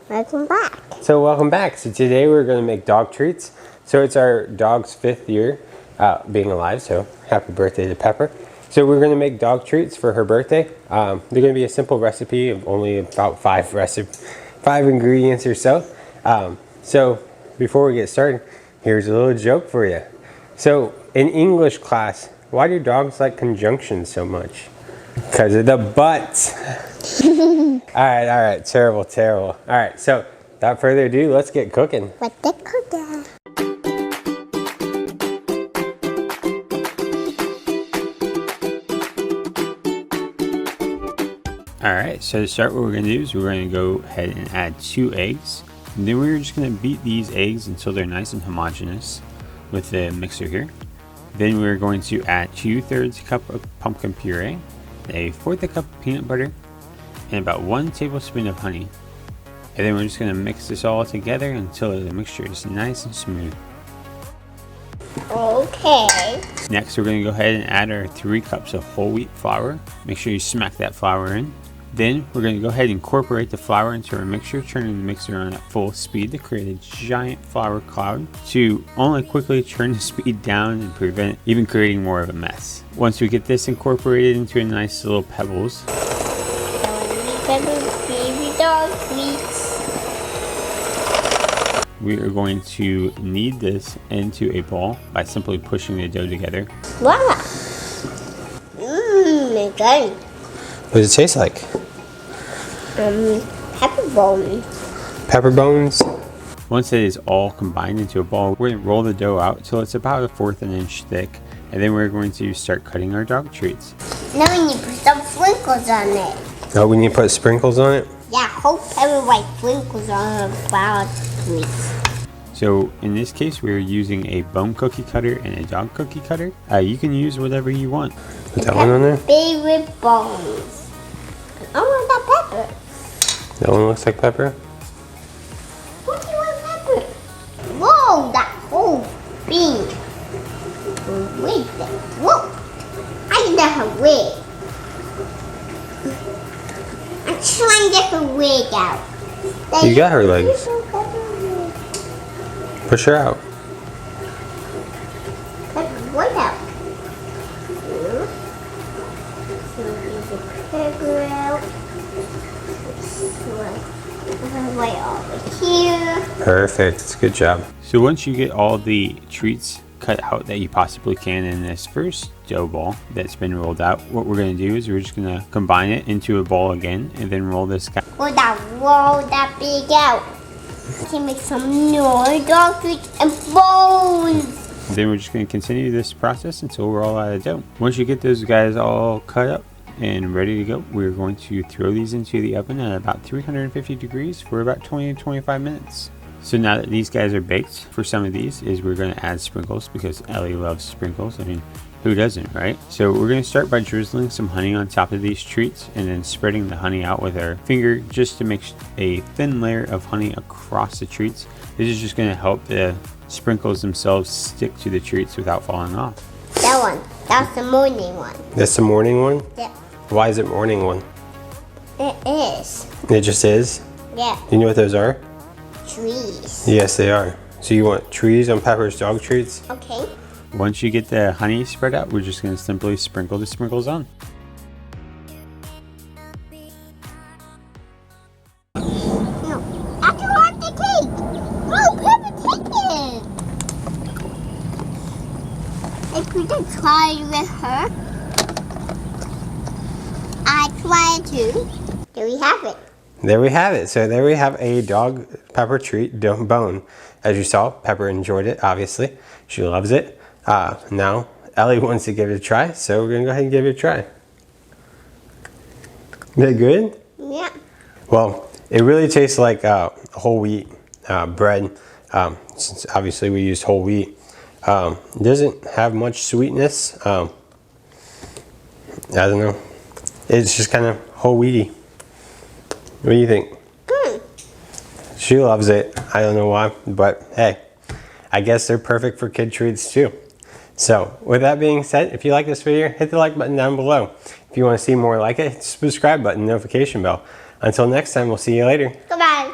Welcome back. So welcome back. So today we're going to make dog treats. So it's our dog's 5th year being alive, so happy birthday to Pepper. So we're going to make dog treats for her birthday. They're going to be a simple recipe of only about 5 ingredients or so. So before we get started, here's a little joke for you. So in English class, why do dogs like conjunctions so much? Because of the butts. all right, terrible. All right, so without further ado, let's get cooking. What the cooking? All right, so to start, what we're gonna do is we're gonna go ahead and add 2 eggs. And then we're just gonna beat these eggs until they're nice and homogeneous with the mixer here. Then we're going to add 2/3 cup of pumpkin puree, a 1/4 cup of peanut butter, and about 1 tablespoon of honey. And then we're just gonna mix this all together until the mixture is nice and smooth. Okay. Next, we're gonna go ahead and add our 3 cups of whole wheat flour. Make sure you smack that flour in. Then we're going to go ahead and incorporate the flour into our mixture, turning the mixer on at full speed to create a giant flour cloud to only quickly turn the speed down and prevent even creating more of a mess. Once we get this incorporated into a nice little pebbles, Baby dog treats. we are going to knead this into a ball by simply pushing the dough together. Voila. Good. What does it taste like? Pepper bones. Pepper bones? Once it is all combined into a ball, we're going to roll the dough out till it's about 1/4 inch thick, and then we're going to start cutting our dog treats. Now we need to put some sprinkles on it. Oh, we need to put sprinkles on it? Yeah, whole pepper white sprinkles on her flour treats. So in this case, we're using a bone cookie cutter and a dog cookie cutter. You can use whatever you want. Put that one on there? Favorite bones. I want that pepper. That one looks like pepper? What do you want pepper? Whoa, that whole thing. Wait there. Whoa. I can get her wig. I'm trying to get her wig out. You got her legs. Push her out. Cut the wig out. Pepper out. Right over here. Perfect. It's a good job. So once you get all the treats cut out that you possibly can in this first dough ball that's been rolled out, what we're going to do is we're just going to combine it into a ball again and then roll this guy. Roll that big out. We can make some more dog treats and bones. Then we're just going to continue this process until we're all out of dough. Once you get those guys all cut up and ready to go, we're going to throw these into the oven at about 350 degrees for about 20 to 25 minutes. So now that these guys are baked, for some of these is we're going to add sprinkles because Ellie loves sprinkles. I mean, who doesn't, right? So we're going to start by drizzling some honey on top of these treats and then spreading the honey out with our finger just to make a thin layer of honey across the treats. This is just going to help the sprinkles themselves stick to the treats without falling off. That one. That's the morning one. That's the morning one? Yeah. Why is it morning one? It is. It just is? Yeah. You know what those are? Trees. Yes, they are. So you want trees on Pepper's dog treats? Okay. Once you get the honey spread out, we're just going to simply sprinkle the sprinkles on. No. I can want the cake. Oh, Peppa, take it. If we can try with her. I try to. There we have it. There we have it. So there we have a dog Pepper treat bone. As you saw, Pepper enjoyed it, obviously. She loves it. Now, Ellie wants to give it a try, so we're going to go ahead and give it a try. Is it good? Yeah. Well, it really tastes like whole wheat bread. Since obviously we used whole wheat. It doesn't have much sweetness. I don't know. It's just kind of whole wheaty. What do you think? Good. She loves it. I don't know why, but hey, I guess they're perfect for kid treats too. So with that being said, if you like this video, hit the like button down below. If you want to see more like it, hit the subscribe button, notification bell. Until next time, we'll see you later. Goodbye.